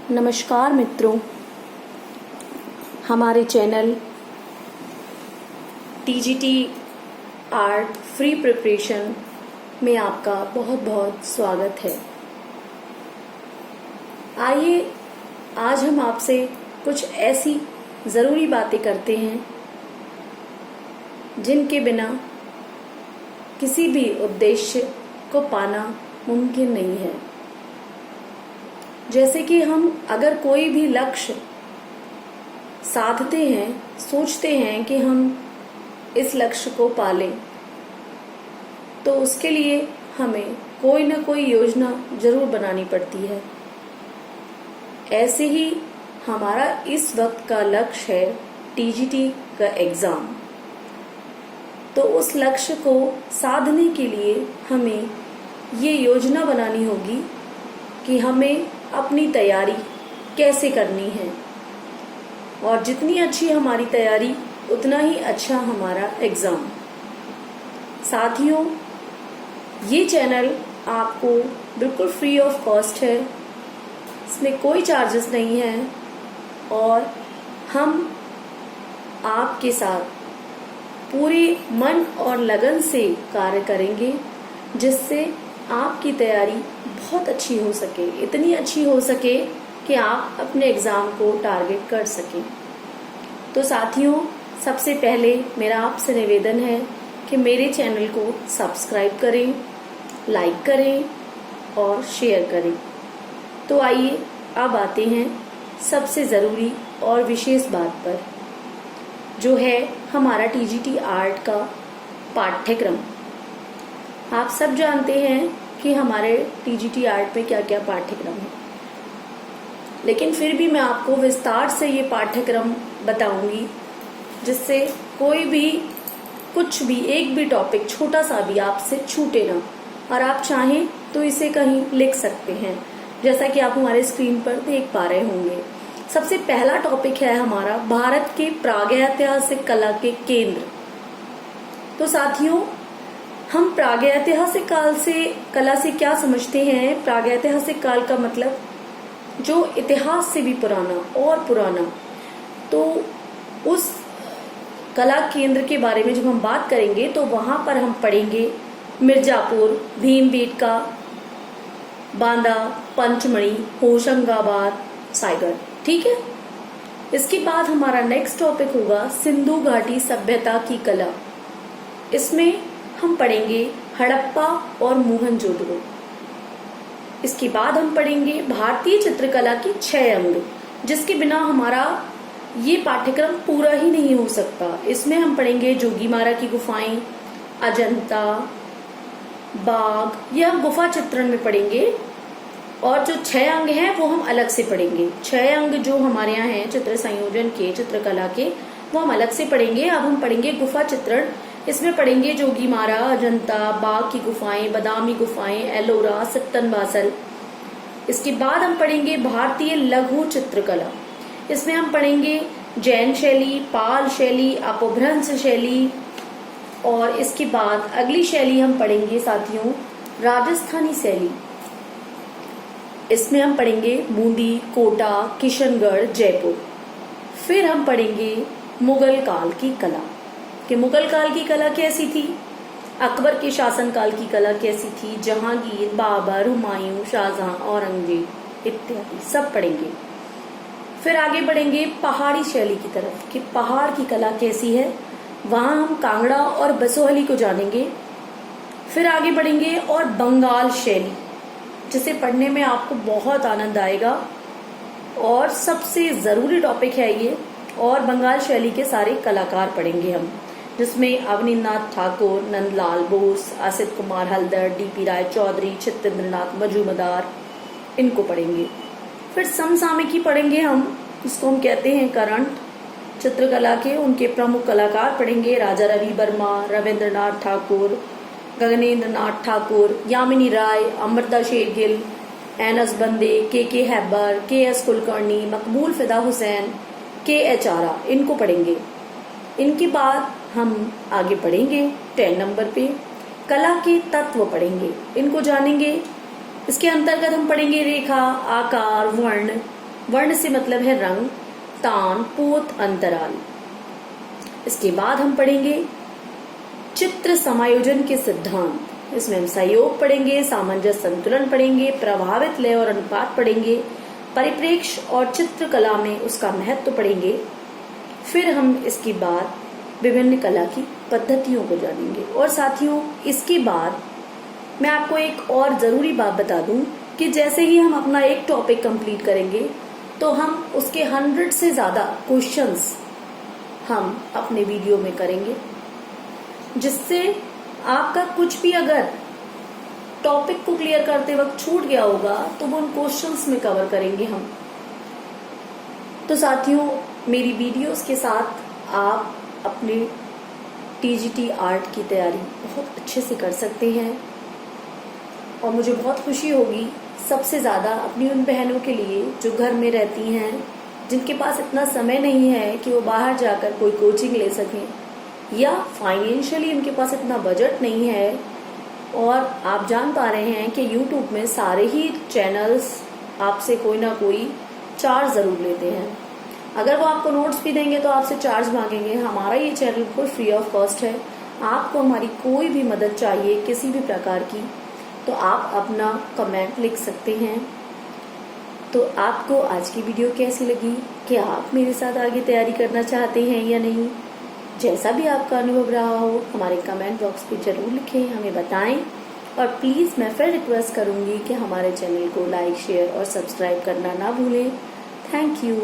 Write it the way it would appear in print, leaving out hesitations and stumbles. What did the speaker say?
नमस्कार मित्रों, हमारे channel TGT art free preparation में आपका बहुत बहुत स्वागत है। आइए आज हम आपसे कुछ ऐसी ज़रूरी बातें करते हैं जिनके बिना किसी भी उद्देश्य को पाना मुमकिन नहीं है। जैसे कि हम अगर कोई भी लक्ष्य साधते हैं, सोचते हैं कि हम इस लक्ष्य को पालें, तो उसके लिए हमें कोई ना कोई योजना जरूर बनानी पड़ती है। ऐसे ही हमारा इस वक्त का लक्ष्य है टीजीटी का एग्ज़ाम। तो उस लक्ष्य को साधने के लिए हमें ये योजना बनानी होगी कि हमें अपनी तैयारी कैसे करनी है, और जितनी अच्छी हमारी तैयारी उतना ही अच्छा हमारा एग्ज़ाम। साथियों, ये चैनल आपको बिल्कुल फ्री ऑफ कॉस्ट है, इसमें कोई चार्जेस नहीं है, और हम आपके साथ पूरे मन और लगन से कार्य करेंगे जिससे आपकी तैयारी बहुत अच्छी हो सके, इतनी अच्छी हो सके कि आप अपने एग्ज़ाम को टारगेट कर सकें। तो साथियों, सबसे पहले मेरा आपसे निवेदन है कि मेरे चैनल को सब्सक्राइब करें, लाइक करें और शेयर करें। तो आइए अब आते हैं सबसे ज़रूरी और विशेष बात पर, जो है हमारा टीजीटी आर्ट का पाठ्यक्रम। आप सब जानते हैं कि हमारे टीजीटी आर्ट में क्या क्या पाठ्यक्रम है, लेकिन फिर भी मैं आपको विस्तार से ये पाठ्यक्रम बताऊंगी जिससे कोई भी कुछ भी एक भी टॉपिक छोटा सा भी आपसे छूटे ना, और आप चाहें तो इसे कहीं लिख सकते हैं, जैसा कि आप हमारे स्क्रीन पर देख पा रहे होंगे। सबसे पहला टॉपिक है हमारा भारत के प्रागैतिहासिक कला के केंद्र। तो साथियों, हम प्रागैतिहासिक काल से कला से क्या समझते हैं? प्रागैतिहासिक काल का मतलब जो इतिहास से भी पुराना और पुराना। तो उस कला केंद्र के बारे में जब हम बात करेंगे तो वहां पर हम पढ़ेंगे मिर्जापुर, भीमबेटका, बांदा, पंचमढ़ी, होशंगाबाद, सागर। ठीक है। इसके बाद हमारा नेक्स्ट टॉपिक होगा सिंधु घाटी सभ्यता की कला। इसमें हम पढ़ेंगे हड़प्पा और मोहनजोदड़ो। इसके बाद हम पढ़ेंगे भारतीय चित्रकला की 6 अंग, जिसके बिना हमारा ये पाठ्यक्रम पूरा ही नहीं हो सकता। इसमें हम पढ़ेंगे जोगीमारा की गुफाएं, अजंता, बाघ, ये हम गुफा चित्रण में पढ़ेंगे, और जो 6 अंग हैं वो हम अलग से पढ़ेंगे। 6 अंग जो हमारे यहाँ हैं चित्र संयोजन के, चित्रकला के, वो हम अलग से पढ़ेंगे। अब हम पढ़ेंगे गुफा चित्रण। इसमें पढ़ेंगे जोगीमारा, अजंता, बाघ की गुफाएं, बादामी गुफाएं, एलोरा, सित्तनबासल। इसके बाद हम पढ़ेंगे भारतीय लघु चित्रकला। इसमें हम पढ़ेंगे जैन शैली, पाल शैली, अपभ्रंश शैली, और इसके बाद अगली शैली हम पढ़ेंगे साथियों राजस्थानी शैली। इसमें हम पढ़ेंगे बूंदी, कोटा, किशनगढ़, जयपुर। फिर हम पढ़ेंगे मुगल काल की कला, कि मुगल काल की कला कैसी थी, अकबर के शासनकाल की कला कैसी थी, जहांगीर, बाबर, हुमायूं, शाहजहां, औरंगजेब इत्यादि सब पढ़ेंगे। फिर आगे बढ़ेंगे पहाड़ी शैली की तरफ, कि पहाड़ की कला कैसी है, वहां हम कांगड़ा और बसोहली को जानेंगे। फिर आगे बढ़ेंगे और बंगाल शैली, जिसे पढ़ने में आपको बहुत आनंद आएगा, और सबसे जरूरी टॉपिक है ये। और बंगाल शैली के सारे कलाकार पढ़ेंगे हम, जिसमें अवनींद्रनाथ ठाकुर, नंदलाल बोस, असित कुमार हल्दर, डीपी राय चौधरी, चित्तेंद्रनाथ मजूमदार, इनको पढ़ेंगे। फिर समसामयिकी पढ़ेंगे हम, इसको हम कहते हैं करंट चित्रकला के। उनके प्रमुख कलाकार पढ़ेंगे राजा रवि वर्मा, रविंद्रनाथ ठाकुर, गगनेंद्र नाथ ठाकुर, यामिनी राय, अमृता शेरगिल, एनएस बंदे, के हैबर, के.एस. कुलकर्णी, मकबूल फिदा हुसैन, के.एच. आरा, इनको पढ़ेंगे। इनके बाद हम आगे पढ़ेंगे 10 नंबर पे कला के तत्व पढ़ेंगे, इनको जानेंगे। इसके अंतर्गत हम पढ़ेंगे रेखा, आकार, वर्ण, वर्ण से मतलब है रंग, तान, पोत, अंतराल। इसके बाद हम पढ़ेंगे चित्र समायोजन के सिद्धांत। इसमें हम सहयोग पढ़ेंगे, सामंजस्य संतुलन पढ़ेंगे, प्रभावित लय और अनुपात पढ़ेंगे, परिप्रेक्ष्य और चित्रकला में उसका महत्व पढ़ेंगे। फिर हम इसके बाद विभिन्न कला की पद्धतियों को जानेंगे। और साथियों, इसके बाद मैं आपको एक और जरूरी बात बता दूं कि जैसे ही हम अपना एक टॉपिक कंप्लीट करेंगे तो हम उसके 100 से ज्यादा क्वेश्चंस हम अपने वीडियो में करेंगे, जिससे आपका कुछ भी अगर टॉपिक को क्लियर करते वक्त छूट गया होगा तो वो उन क्वेश्चंस में कवर करेंगे हम। तो साथियों, मेरी वीडियोस के साथ आप अपनी टीजीटी आर्ट की तैयारी बहुत अच्छे से कर सकते हैं और मुझे बहुत खुशी होगी सबसे ज्यादा अपनी उन बहनों के लिए जो घर में रहती हैं, जिनके पास इतना समय नहीं है कि वो बाहर जाकर कोई कोचिंग ले सकें, या फाइनेंशियली उनके पास इतना बजट नहीं है। और आप जान पा रहे हैं कि YouTube में सारे ही चैनल्स आपसे कोई ना कोई चार्ज जरूर लेते हैं। अगर वो आपको नोट्स भी देंगे तो आपसे चार्ज मांगेंगे। हमारा ये चैनल बिल्कुल फ्री ऑफ कॉस्ट है। आपको हमारी कोई भी मदद चाहिए किसी भी प्रकार की तो आप अपना कमेंट लिख सकते हैं। तो आपको आज की वीडियो कैसी लगी? क्या आप मेरे साथ आगे तैयारी करना चाहते हैं या नहीं? जैसा भी आपका अनुभव रहा हो हमारे कमेंट बॉक्स पे जरूर लिखें, हमें बताएं। और प्लीज मैं फिर रिक्वेस्ट करूंगी कि हमारे चैनल को लाइक, शेयर और सब्सक्राइब करना ना भूलें। Thank you.